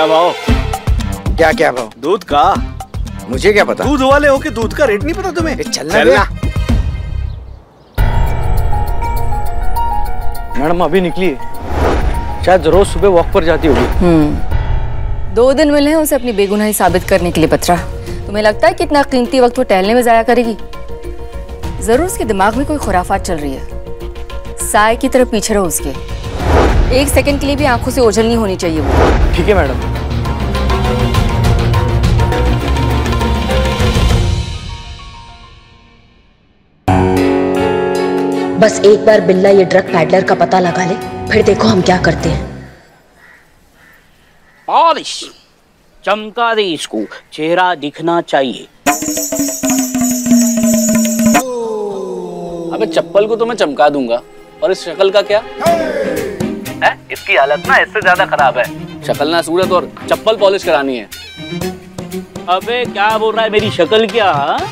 क्या भाव? क्या भाव? दूध का? मुझे क्या पता? दूध वाले हो के दूध का रेट नहीं पता तुम्हें? चलना। मैडम अभी निकली है, शायद रोज सुबह वॉक पर जाती होगी। 2 दिन मिले हैं उसे अपनी बेगुनाही साबित करने के लिए। पत्रा, तुम्हें लगता है कितना कीमती वक्त वो टहलने में जाया करेगी? जरूर उसके दिमाग में कोई खुराफात चल रही है। साय की तरफ पीछे रहो उसके। 1 सेकंड के लिए भी आंखों से ओझल नहीं होनी चाहिए वो। ठीक है मैडम। बस एक बार बिल्ला ये ड्रग पैडलर का पता लगा ले, फिर देखो हम क्या करते हैं। पॉलिश चमका दे इसको, चेहरा दिखना चाहिए। अबे चप्पल को तो मैं चमका दूंगा, और इस शक्ल का क्या है? इसकी हालत ना इससे ज्यादा खराब है। शक्ल ना सूरत और चप्पल पॉलिश करानी है। अबे क्या बोल रहा है, मेरी शक्ल क्या?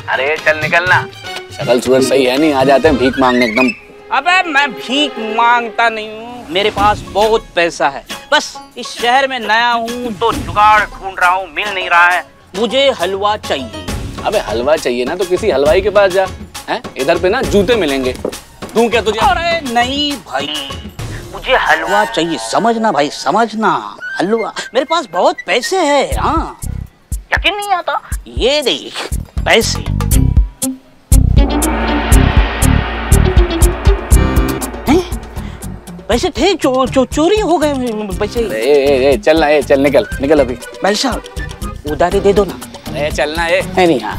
अरे चल निकलना। शक्ल सूरत सही है नहीं, आ जाते हैं भीख मांगने एकदम। अबे मैं भीख मांगता नहीं हूँ, मेरे पास बहुत पैसा है। बस इस शहर में नया हूँ तो जुगाड़ ढूंढ रहा हूँ, मिल नहीं रहा है। मुझे हलवा चाहिए। अबे हलवा चाहिए ना तो किसी हलवाई के पास जा, हैं? इधर पे ना जूते मिलेंगे। दूं क्या तुझे? अरे नहीं भाई, मुझे हलवा चाहिए, समझना भाई, समझना। हलवा, मेरे पास बहुत पैसे हैं। हाँ, यकीन नहीं आता? ये देख पैसे। पैसे थे, चोरी हो गए पैसे। ए, चलना, चल निकल निकल अभी। भाई साहब उधारी दे दो ना। अरे चलना नहीं हाँ।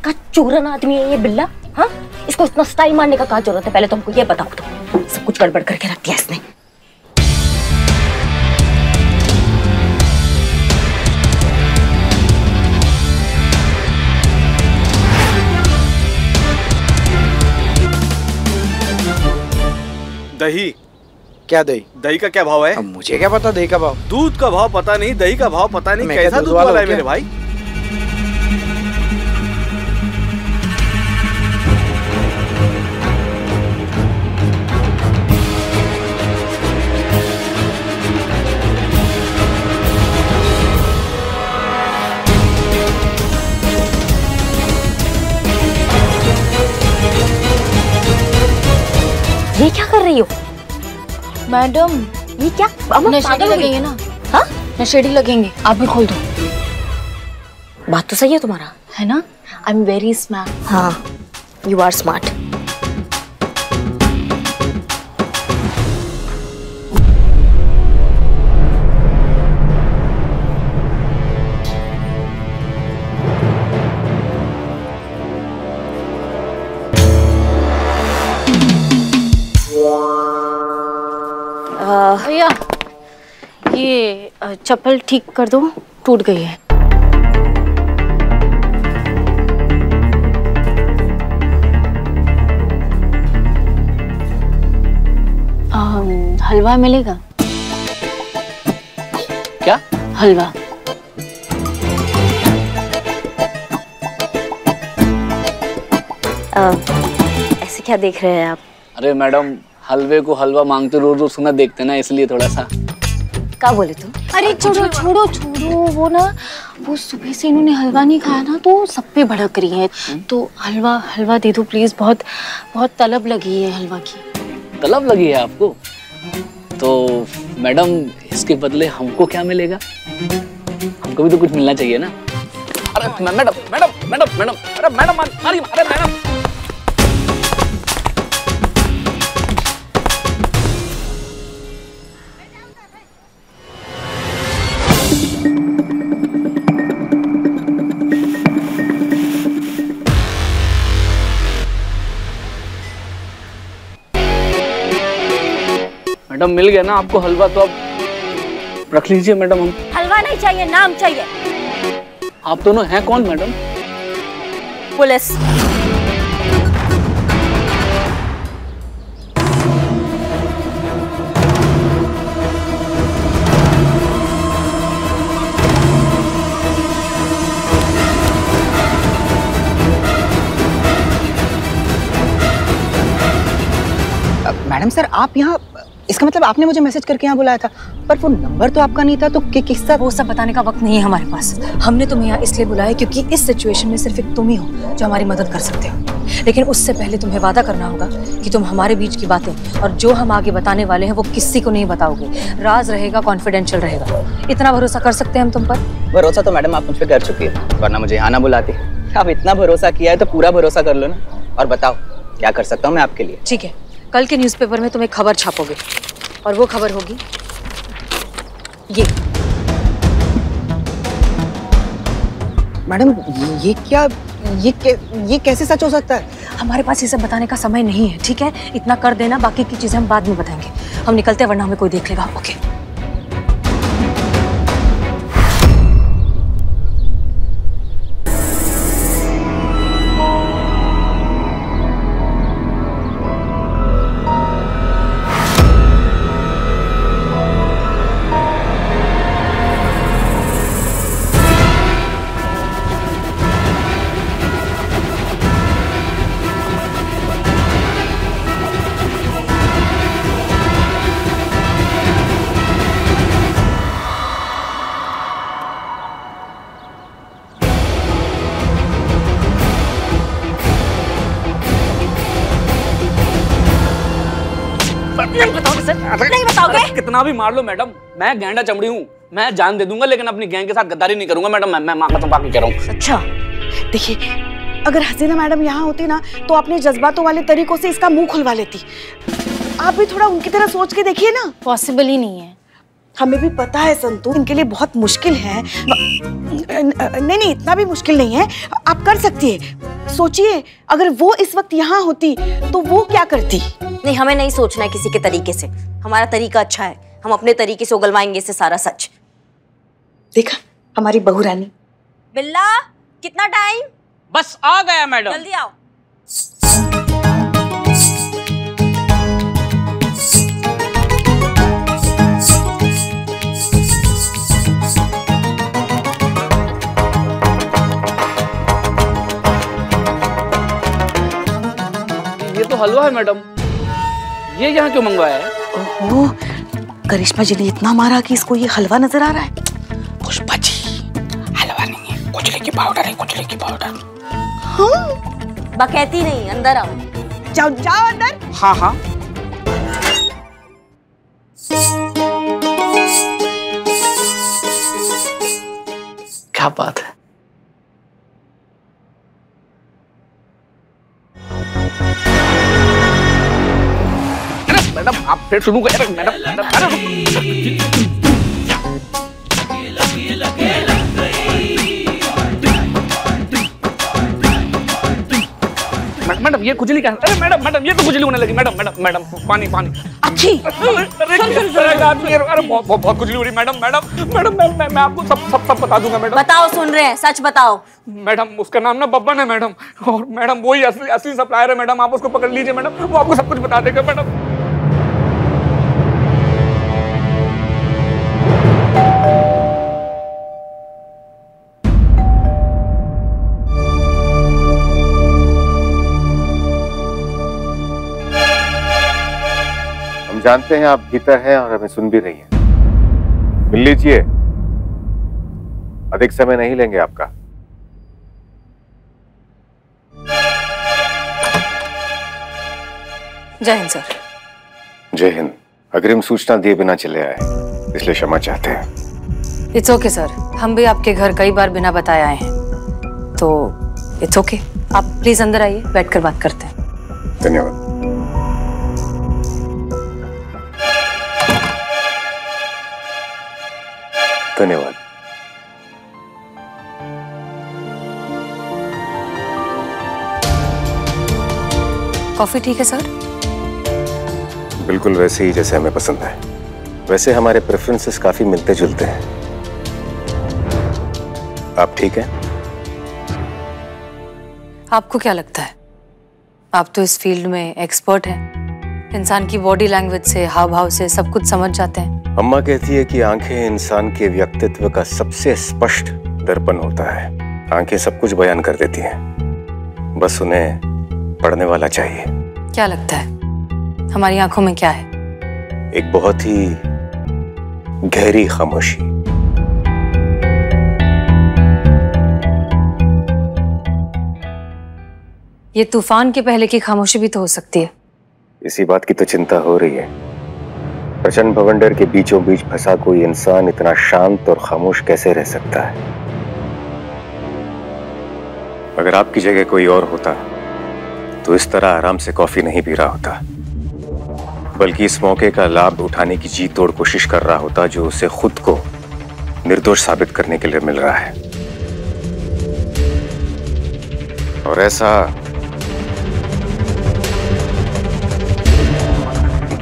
का चूरन आदमी है ये बिल्ला। हाँ, इसको इतना स्टाइल मारने का क्या जरूरत है? पहले तो हमको ये बताओ, तो सब कुछ गड़बड़ करके रख दिया इसने। दही। क्या दही? दही का क्या भाव है? अब मुझे क्या पता दही का भाव? दूध का भाव पता नहीं, दही का भाव पता नहीं। कैसा दूध वाला है मेरे भाई? ये क्या कर रही हो मैडम? ये क्या? नशेड़ी लगेंगे ना? हाँ, नशेड़ी लगेंगे। आप भी खोल दो। बात तो सही है तुम्हारा, है ना? I am very smart. हाँ, यू आर स्मार्ट। भैया ये चप्पल ठीक कर दो, टूट गई है। हलवा मिलेगा क्या? हलवा। ऐसे क्या देख रहे हैं आप? अरे मैडम, हलवे को हलवा मांगते रोज रोज सुना देखते ना, इसलिए थोड़ा सा। क्या बोले तुम? अरे छोड़ो छोड़ो छोड़ो, वो ना, वो सुबह से इन्होंने हलवा नहीं खाया ना, तो सब पे भड़क रही है। तो हलवा हलवा दे दो प्लीज, बहुत बहुत तलब लगी है हलवा की। तलब लगी है आपको? तो मैडम इसके बदले हमको क्या मिलेगा? हमको भी तो कुछ मिलना चाहिए ना। अरे मैडम मैडम मैडम मैडम, अरे मैडम मारिए, अरे मैडम। मैडम मिल गया ना आपको हलवा, तो अब रख लीजिए मैडम। हम हलवा नहीं चाहिए, नाम चाहिए। आप दोनों हैं कौन मैडम? पुलिस। मैडम सर, आप यहाँ इसका मतलब आपने मुझे मैसेज करके यहाँ बुलाया था, पर वो नंबर तो आपका नहीं था, तो किसका? वो सब बताने का वक्त नहीं है हमारे पास। हमने तुम्हें यहाँ इसलिए बुलाया क्योंकि इस सिचुएशन में सिर्फ एक तुम ही हो जो हमारी मदद कर सकते हो। लेकिन उससे पहले तुम्हें वादा करना होगा कि तुम हमारे बीच की बातें और जो हम आगे बताने वाले हैं वो किसी को नहीं बताओगे, राज रहेगा, कॉन्फिडेंशियल रहेगा। इतना भरोसा कर सकते हैं हम तुम पर? भरोसा तो मैडम आप मुझ पर कर चुकी है, वरना मुझे यहाँ ना बुलाती। आप इतना भरोसा किया है तो पूरा भरोसा कर लो ना। और बताओ क्या कर सकता हूँ मैं आपके लिए? ठीक है, कल के न्यूज़पेपर में तुम एक खबर छापोगे और वो खबर होगी ये। मैडम ये कैसे सच हो सकता है? हमारे पास ये सब बताने का समय नहीं है, ठीक है? इतना कर देना, बाकी की चीजें हम बाद में बताएंगे। हम निकलते हैं वरना हमें कोई देख लेगा। ओके। नहीं बताओगे? कितना भी मार लो मैडम, मैं गैंडा चमड़ी हूँ, मैं जान दे दूंगा, लेकिन अपनी गैंग के साथ गद्दारी नहीं करूंगा मैडम। मैं माँ कसम बाकी कह रहा हूँ। अच्छा देखिए, अगर हसीना मैडम यहाँ होती ना तो अपने जज्बातों वाले तरीकों से इसका मुंह खुलवा लेती। आप भी थोड़ा उनकी तरह सोच के देखिए ना। पॉसिबल ही नहीं है। हमें भी पता है संतू, इनके लिए बहुत मुश्किल है। नहीं, इतना भी मुश्किल नहीं है, आप कर सकती है। सोचिए अगर वो इस वक्त यहाँ होती तो वो क्या करती। नहीं, हमें नहीं सोचना है किसी के तरीके से। हमारा तरीका अच्छा है, हम अपने तरीके से उगलवाएंगे इससे सारा सच। देखा हमारी बहू रानी। बिल्ला, कितना टाइम? बस आ गया मैडम। जल्दी आओ। ये तो हलवा है मैडम, ये यहाँ क्यों मंगवाया है? ओहो, करिश्मा जी ने इतना मारा कि इसको ये हलवा नजर आ रहा है। पुष्पा जी, हलवा नहीं है, कुचले की पाउडर है, कुचले की पाउडर। हाँ? बकैती नहीं, अंदर आओ। जाओ जाओ अंदर। हाँ हाँ। क्या बात है। मैडम आप फिर शुरू करें। मैडम ये खुजली क्या? अरे मैडम ये तो खुजली होने लगी। मैडम पानी अच्छी। अरे बहुत खुजली हो रही मैडम। मैं आपको सब बता दूंगा मैडम। बताओ, सुन रहे हैं, सच बताओ। मैडम उसका नाम ना बब्बन है मैडम, और मैडम वही असली सप्लायर है मैडम। आप उसको पकड़ लीजिए मैडम, वो आपको सब कुछ बता देगा मैडम। जानते हैं आप भीतर हैं और हमें सुन भी रही हैं। मिल लीजिए, अधिक समय नहीं लेंगे आपका। जय हिंद सर। जय हिंद। अग्रिम सूचना दिए बिना चले आए, इसलिए क्षमा चाहते हैं। इट्स ओके सर, हम भी आपके घर कई बार बिना बताए आए हैं, तो इट्स ओके। आप प्लीज अंदर आइए, बैठकर बात करते हैं। धन्यवाद। धन्यवाद। कॉफी ठीक है सर? बिल्कुल वैसे ही जैसे हमें पसंद है। वैसे हमारे प्रेफरेंसेस काफी मिलते जुलते हैं। आप ठीक हैं? आपको क्या लगता है? आप तो इस फील्ड में एक्सपर्ट हैं। इंसान की बॉडी लैंग्वेज से, हाव भाव से सब कुछ समझ जाते हैं। अम्मा कहती है कि आंखें इंसान के व्यक्तित्व का सबसे स्पष्ट दर्पण होता है। आंखें सब कुछ बयान कर देती हैं, बस उन्हें पढ़ने वाला चाहिए। क्या लगता है हमारी आंखों में क्या है? एक बहुत ही गहरी खामोशी। ये तूफान के पहले की खामोशी भी तो हो सकती है। इसी बात की तो चिंता हो रही है। प्रचंड भवंडर के बीचों बीच फंसा कोई इंसान इतना शांत और खामोश कैसे रह सकता है? अगर आपकी जगह कोई और होता तो इस तरह आराम से कॉफी नहीं पी रहा होता, बल्कि इस मौके का लाभ उठाने की जी तोड़ कोशिश कर रहा होता जो उसे खुद को निर्दोष साबित करने के लिए मिल रहा है। और ऐसा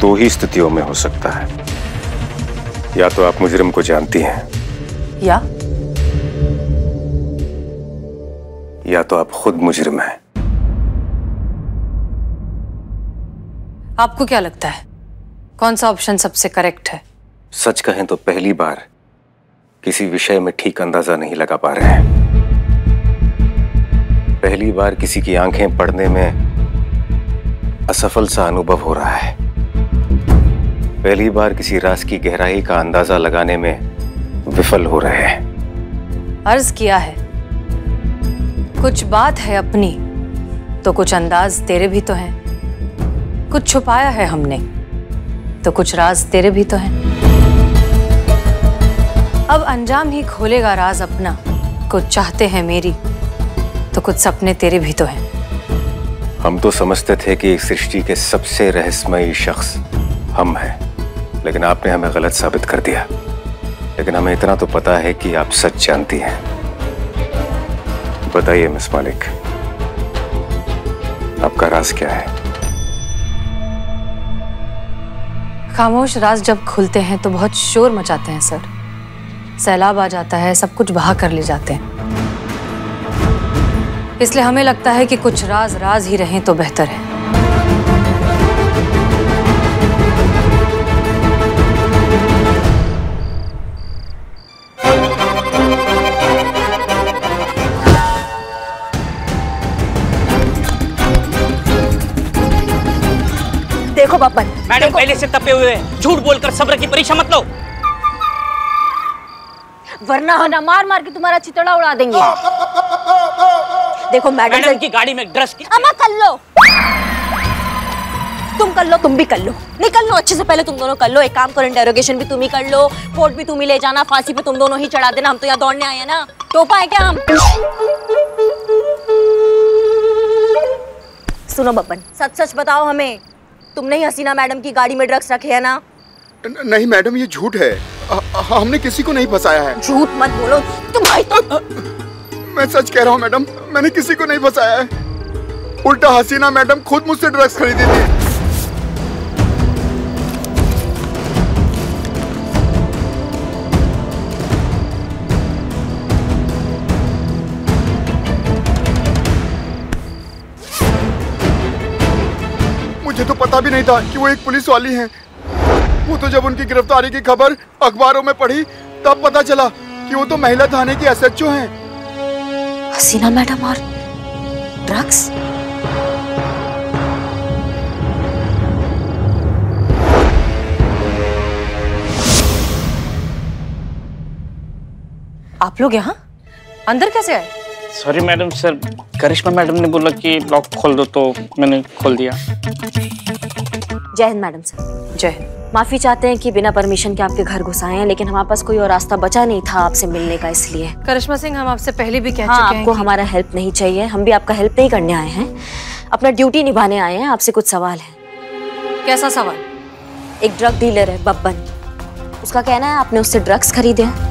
दो ही स्थितियों में हो सकता है। या तो आप मुजरिम को जानती हैं, या तो आप खुद मुजरिम हैं। आपको क्या लगता है कौन सा ऑप्शन सबसे करेक्ट है? सच कहें तो पहली बार किसी विषय में ठीक अंदाजा नहीं लगा पा रहे हैं। पहली बार किसी की आंखें पढ़ने में असफल सा अनुभव हो रहा है। पहली बार किसी राज की गहराई का अंदाजा लगाने में विफल हो रहे हैं। अर्ज किया है, कुछ बात है अपनी तो कुछ अंदाज तेरे भी तो हैं। कुछ छुपाया है हमने तो कुछ राज तेरे भी तो हैं। अब अंजाम ही खोलेगा राज अपना। कुछ चाहते हैं मेरी तो कुछ सपने तेरे भी तो हैं। हम तो समझते थे कि इस सृष्टि के सबसे रहस्यमयी शख्स हम हैं, लेकिन आपने हमें गलत साबित कर दिया। लेकिन हमें इतना तो पता है कि आप सच जानती हैं। बताइए मिस मालिक, आपका राज क्या है? खामोश राज जब खुलते हैं तो बहुत शोर मचाते हैं सर। सैलाब आ जाता है, सब कुछ बहा कर ले जाते हैं। इसलिए हमें लगता है कि कुछ राज राज ही रहें तो बेहतर है। देखो बब्बन, मैडम पहले से तपे हुए हैं, झूठ बोलकर सब्र की परीक्षा मत लो, वरना हम ना मार मार के तुम्हारा चितड़ा उड़ा देंगे। देखो मैडम की गाड़ी में ड्रग्स की। अम्मा कर लो, तुम कर लो, तुम भी कर लो, निकल लो अच्छे से। पहले तुम दोनों कर लो। एक काम करो, इंटेरोगेशन भी तुम ही कर लो, कोर्ट भी तुम ही ले जाना, फांसी पे तुम दोनों ही चढ़ा देना। हम तो यहाँ दौड़ने आए हैं ना, टोपा है क्या हम? सुनो बब्बन, सच सच बताओ हमें, तुमने ही हसीना मैडम की गाड़ी में ड्रग्स रखे है ना? नहीं मैडम, ये झूठ है। हमने किसी को नहीं फंसाया है। झूठ मत बोलो तुम्हारी तो। मैं सच कह रहा हूँ मैडम, मैंने किसी को नहीं फंसाया है। उल्टा हसीना मैडम खुद मुझसे ड्रग्स खरीदी थी। मुझे तो पता भी नहीं था कि वो एक पुलिस वाली हैं। वो तो जब उनकी गिरफ्तारी की खबर अखबारों में पढ़ी तब पता चला कि वो तो महिला थाने की एसएचओ हैं। हसीना मैडम और ड्रग्स? आप लोग यहाँ अंदर कैसे आए? सॉरी मैडम, सर करिश्मा मैडम ने बोला कि लॉक खोल दो तो मैंने खोल दिया। जय हिंद मैडम सर। जय हिंद। माफी चाहते हैं कि बिना परमिशन के आपके घर घुस आए हैं, लेकिन हमारे पास कोई और रास्ता बचा नहीं था आपसे मिलने का, इसलिए। करिश्मा सिंह, हम आपसे पहले भी कह चुके हैं आपको कि हमारा हेल्प नहीं चाहिए। हम भी आपका हेल्प नहीं करने आए हैं, अपना ड्यूटी निभाने आए हैं। आपसे कुछ सवाल है। कैसा सवाल? एक ड्रग डीलर है बब्बन, उसका कहना है आपने उससे ड्रग्स खरीदे हैं।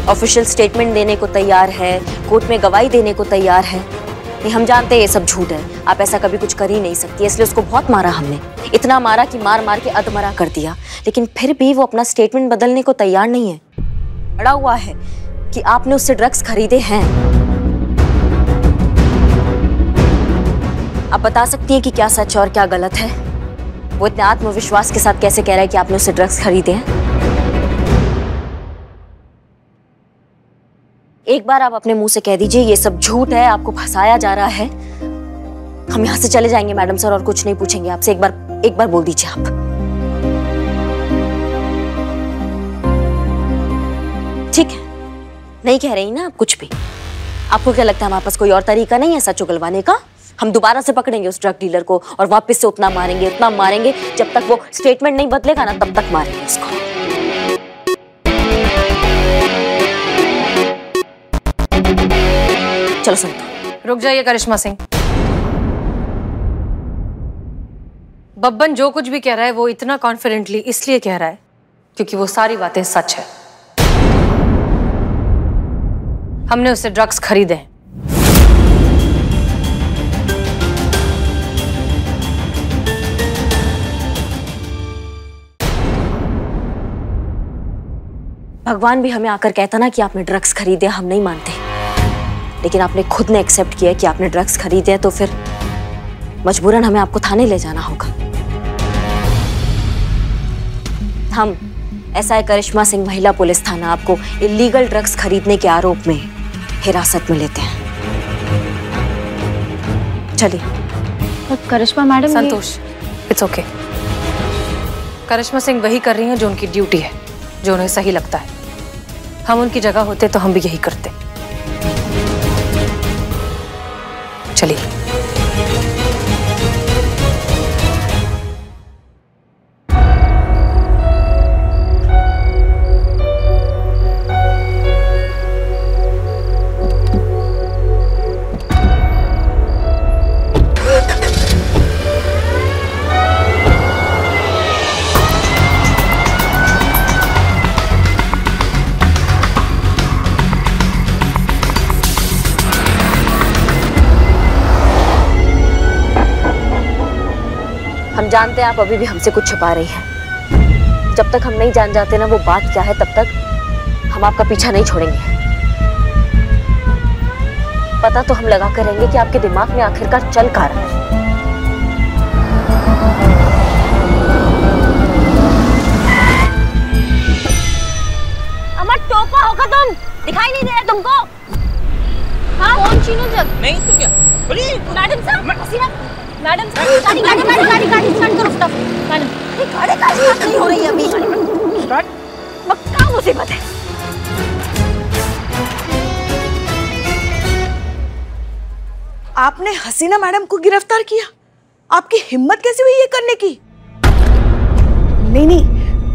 ऑफिशियल स्टेटमेंट देने को तैयार है, कोर्ट में गवाही देने को तैयार है। नहीं, हम जानते हैं ये सब झूठ है, आप ऐसा कभी कुछ कर ही नहीं सकती, इसलिए उसको बहुत मारा हमने। इतना मारा कि मार मार के अधमरा कर दिया, लेकिन फिर भी वो अपना स्टेटमेंट बदलने को तैयार नहीं है। अड़ा हुआ है कि आपने उससे ड्रग्स खरीदे हैं। आप बता सकती हैं कि क्या सच और क्या गलत है? वो इतने आत्मविश्वास के साथ कैसे कह रहा है कि आपने उससे ड्रग्स खरीदे हैं? एक बार आप अपने मुंह से कह दीजिए ये सब झूठ है, आपको फंसाया जा रहा है। हम यहाँ से चले जाएंगे मैडम सर, और कुछ नहीं पूछेंगे आपसे। एक बार एक बार बोल दीजिए आप। ठीक है, नहीं कह रही ना आप कुछ भी। आपको क्या लगता है हमारे पास कोई और तरीका नहीं है सच उगलवाने का? हम दोबारा से पकड़ेंगे उस ड्रग डीलर को और वापस से उतना मारेंगे जब तक वो स्टेटमेंट नहीं बदलेगा ना, तब तक मारेंगे उसको। चलो संतू। रुक जाइए करिश्मा सिंह। बब्बन जो कुछ भी कह रहा है वो इतना कॉन्फिडेंटली इसलिए कह रहा है क्योंकि वो सारी बातें सच है। हमने उससे ड्रग्स खरीदे हैं। भगवान भी हमें आकर कहता ना कि आपने ड्रग्स खरीदे, हम नहीं मानते, लेकिन आपने खुद ने एक्सेप्ट किया कि आपने ड्रग्स खरीदे, तो फिर मजबूरन हमें आपको थाने ले जाना होगा। हम SI करिश्मा सिंह महिला पुलिस थाना आपको इलीगल ड्रग्स खरीदने के आरोप में हिरासत में लेते हैं। चलिए। करिश्मा मैडम, संतोष, इट्स ओके। करिश्मा सिंह वही कर रही हैं जो उनकी ड्यूटी है, जो उन्हें सही लगता है। हम उनकी जगह होते तो हम भी यही करते। चलिए। हम जानते हैं आप अभी भी हमसे कुछ छुपा रही हैं। जब तक हम नहीं जान जाते ना वो बात क्या है, तब तक हम आपका पीछा नहीं छोड़ेंगे। पता तो हम लगा कर रहेंगे कि आपके दिमाग में आखिरकार चल क्या रहा है। अमर टोपा होगा तुम, दिखाई नहीं दे रहा तुमको? हाँ कौन चीनू जग? नहीं तो क्या? मैडम साहब, मैडम गाड़ी स्टार्ट करो फटाफट। मैडम गाड़ी स्टार्ट नहीं हो रही है अभी। स्टार्ट? क्या मुसीबत है? आपने हसीना मैडम को गिरफ्तार किया? आपकी हिम्मत कैसे हुई ये करने की? नहीं,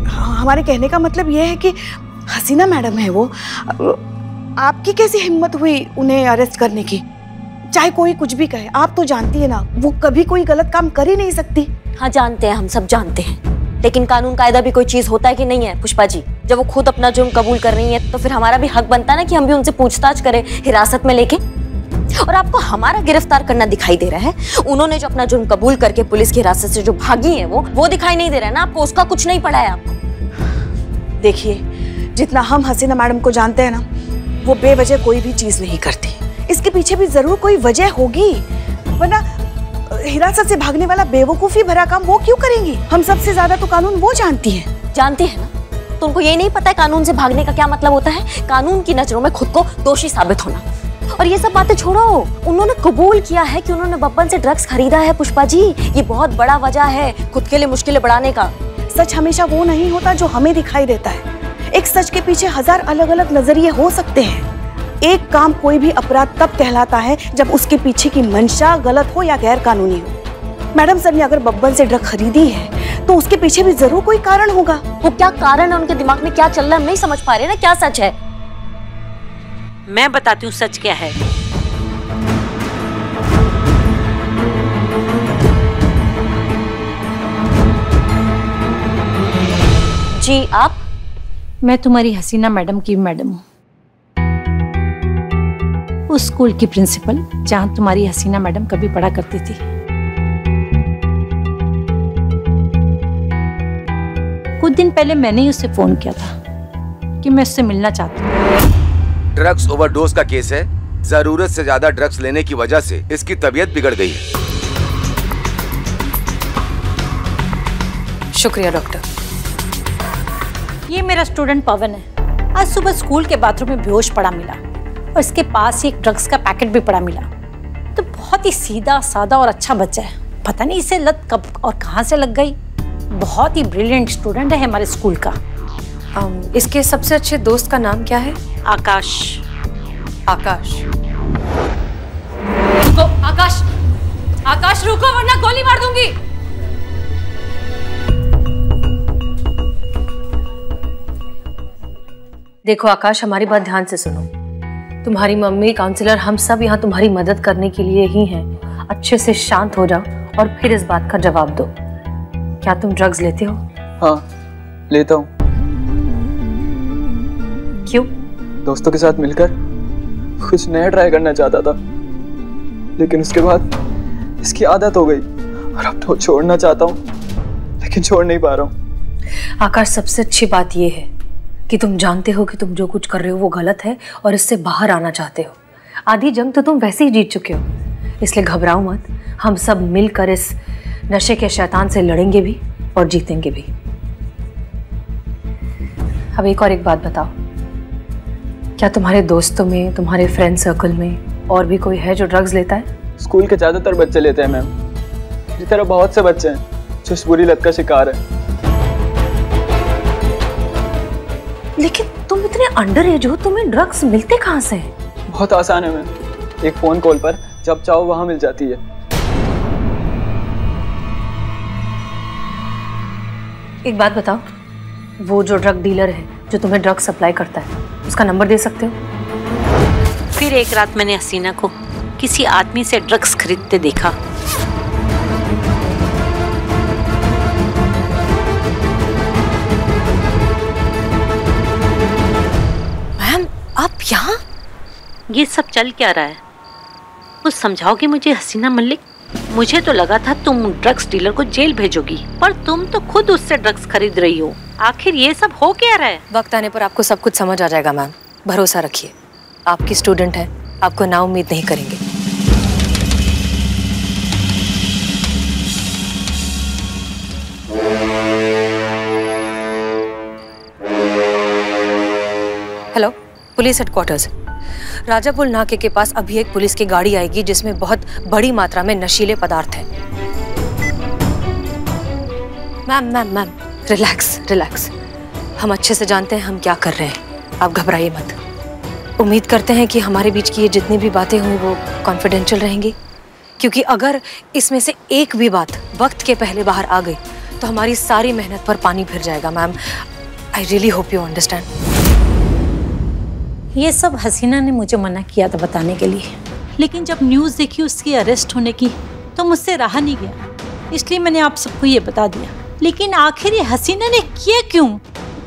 हमारे कहने का मतलब ये है कि हसीना मैडम है वो। आपकी कैसी हिम्मत हुई उन्हें अरेस्ट करने की? चाहे कोई कुछ भी कहे, आप तो जानती है ना वो कभी कोई गलत काम कर ही नहीं सकती। हाँ जानते हैं, हम सब जानते हैं, लेकिन कानून कायदा भी कोई चीज होता है कि नहीं है पुष्पा जी? जब वो खुद अपना जुर्म कबूल कर रही है तो फिर हमारा भी हक बनता है ना कि हम भी उनसे पूछताछ करें हिरासत में लेके। और आपको हमारा गिरफ्तार करना दिखाई दे रहा है, उन्होंने जो अपना जुर्म कबूल करके पुलिस की हिरासत से जो भागी है वो दिखाई नहीं दे रहा है ना आपको? उसका कुछ नहीं पड़ा है आपको? देखिए, जितना हम हसीना मैडम को जानते हैं ना, वो बेवजह कोई भी चीज नहीं करती। इसके पीछे भी जरूर कोई वजह होगी, वरना हिरासत से भागने वाला बेवकूफी भरा काम वो क्यों करेंगी? हम सबसे ज्यादा तो कानून वो जानती है। जानती है ना, तो उनको ये नहीं पता है कानून से भागने का क्या मतलब होता है? कानून की नजरों में खुद को दोषी साबित होना। और ये सब बातें छोड़ो, उन्होंने कबूल किया है कि उन्होंने बब्बन से ड्रग्स खरीदा है पुष्पा जी। ये बहुत बड़ा वजह है खुद के लिए मुश्किलें बढ़ाने का। सच हमेशा वो नहीं होता जो हमें दिखाई देता है। एक सच के पीछे हजार अलग अलग नजरिए हो सकते हैं। एक काम कोई भी अपराध तब कहलाता है जब उसके पीछे की मंशा गलत हो या गैर कानूनी हो। मैडम सर ने अगर बब्बन से ड्रग खरीदी है तो उसके पीछे भी जरूर कोई कारण होगा। वो क्या कारण है, उनके दिमाग में क्या चल रहा है हम नहीं समझ पा रहे ना, क्या सच है? मैं बताती हूँ सच क्या है। जी आप? मैं तुम्हारी हसीना मैडम की मैडम हूँ, उस स्कूल की प्रिंसिपल जहां तुम्हारी हसीना मैडम कभी पढ़ा करती थी। कुछ दिन पहले मैंने ही उससे फोन किया था कि मैं उससे मिलना चाहती हूँ। ड्रग्स ओवरडोज का केस है। जरूरत से ज्यादा ड्रग्स लेने की वजह से इसकी तबीयत बिगड़ गई है। शुक्रिया डॉक्टर। ये मेरा स्टूडेंट पवन है। आज सुबह स्कूल के बाथरूम में बेहोश पड़ा मिला और इसके पास ही एक ड्रग्स का पैकेट भी पड़ा मिला। तो बहुत ही सीधा सादा और अच्छा बच्चा है, पता नहीं इसे लत कब और कहाँ से लग गई। बहुत ही ब्रिलियंट स्टूडेंट है हमारे स्कूल का। इसके सबसे अच्छे दोस्त का नाम क्या है? आकाश। आकाश। रुको आकाश, आकाश रुको वरना गोली मार दूंगी। देखो आकाश, हमारी बात ध्यान से सुनो। तुम्हारी मम्मी, काउंसलर, हम सब यहाँ तुम्हारी मदद करने के लिए ही हैं। अच्छे से शांत हो जाओ और फिर इस बात का जवाब दो। क्या तुम ड्रग्स लेते हो? हाँ, लेता हूँ। क्यों? दोस्तों के साथ मिलकर कुछ नया ट्राई करना चाहता था, लेकिन उसके बाद इसकी आदत हो गई और अब तो छोड़ना चाहता हूँ, लेकिन छोड़ नहीं पा रहा हूँ। आकाश, सबसे अच्छी बात यह है कि तुम जानते हो कि तुम जो कुछ कर रहे हो वो गलत है और इससे बाहर आना चाहते हो। आधी जंग तो तुम वैसे ही जीत चुके हो, इसलिए घबराओ मत। हम सब मिलकर इस नशे के शैतान से लड़ेंगे भी और जीतेंगे भी। अब एक बात बताओ, क्या तुम्हारे दोस्तों में, तुम्हारे फ्रेंड सर्कल में और भी कोई है जो ड्रग्स लेता है? स्कूल के ज्यादातर बच्चे लेते हैं मैम। मेरी तरह बहुत से बच्चे हैं जो इस बुरी लत का शिकार है। लेकिन तुम इतने अंडर एज हो, तुम्हें ड्रग्स मिलते कहाँ से? बहुत आसान है मैम, एक फोन कॉल पर जब चाहो वहां मिल जाती है। एक बात बताओ, वो जो ड्रग डीलर है जो तुम्हें ड्रग सप्लाई करता है, उसका नंबर दे सकते हो? फिर एक रात मैंने हसीना को किसी आदमी से ड्रग्स खरीदते देखा। मैम, आप यहाँ? ये सब चल क्या रहा है? कुछ समझाओगे मुझे हसीना मलिक? मुझे तो लगा था तुम ड्रग्स डीलर को जेल भेजोगी, पर तुम तो खुद उससे ड्रग्स खरीद रही हो। आखिर ये सब हो क्या रहा है? वक्त आने पर आपको सब कुछ समझ आ जाएगा मैम, भरोसा रखिए। आपकी स्टूडेंट है, आपको ना उम्मीद नहीं करेंगे। Hello, police headquarters. राजापुल नाके के पास अभी एक पुलिस की गाड़ी आएगी जिसमें बहुत बड़ी मात्रा में नशीले पदार्थ हैं। Ma'am, relax. हम अच्छे से जानते हैं हम क्या कर रहे हैं, आप घबराइए मत। उम्मीद करते हैं कि हमारे बीच की ये जितनी भी बातें हुई वो कॉन्फिडेंशियल रहेंगी, क्योंकि अगर इसमें से एक भी बात वक्त के पहले बाहर आ गई तो हमारी सारी मेहनत पर पानी फिर जाएगा। Ma'am, I really hope you understand. ये सब हसीना ने मुझे मना किया था बताने के लिए, लेकिन जब न्यूज़ देखी उसकी अरेस्ट होने की तो मुझसे रहा नहीं गया, इसलिए मैंने आप सबको ये बता दिया। लेकिन आखिर ये हसीना ने किया क्यों?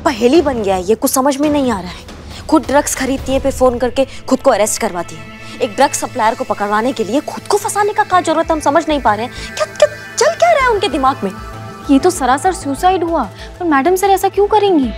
पहेली बन गया है ये, कुछ समझ में नहीं आ रहा है। खुद ड्रग्स खरीदती है, फिर फोन करके खुद को अरेस्ट करवाती है। एक ड्रग्स सप्लायर को पकड़वाने के लिए खुद को फंसाने का क्या जरूरत है, हम समझ नहीं पा रहे हैं। क्या चल क्या रहा है उनके दिमाग में? ये तो सरासर सुसाइड हुआ, पर मैडम सर ऐसा क्यों करेंगी?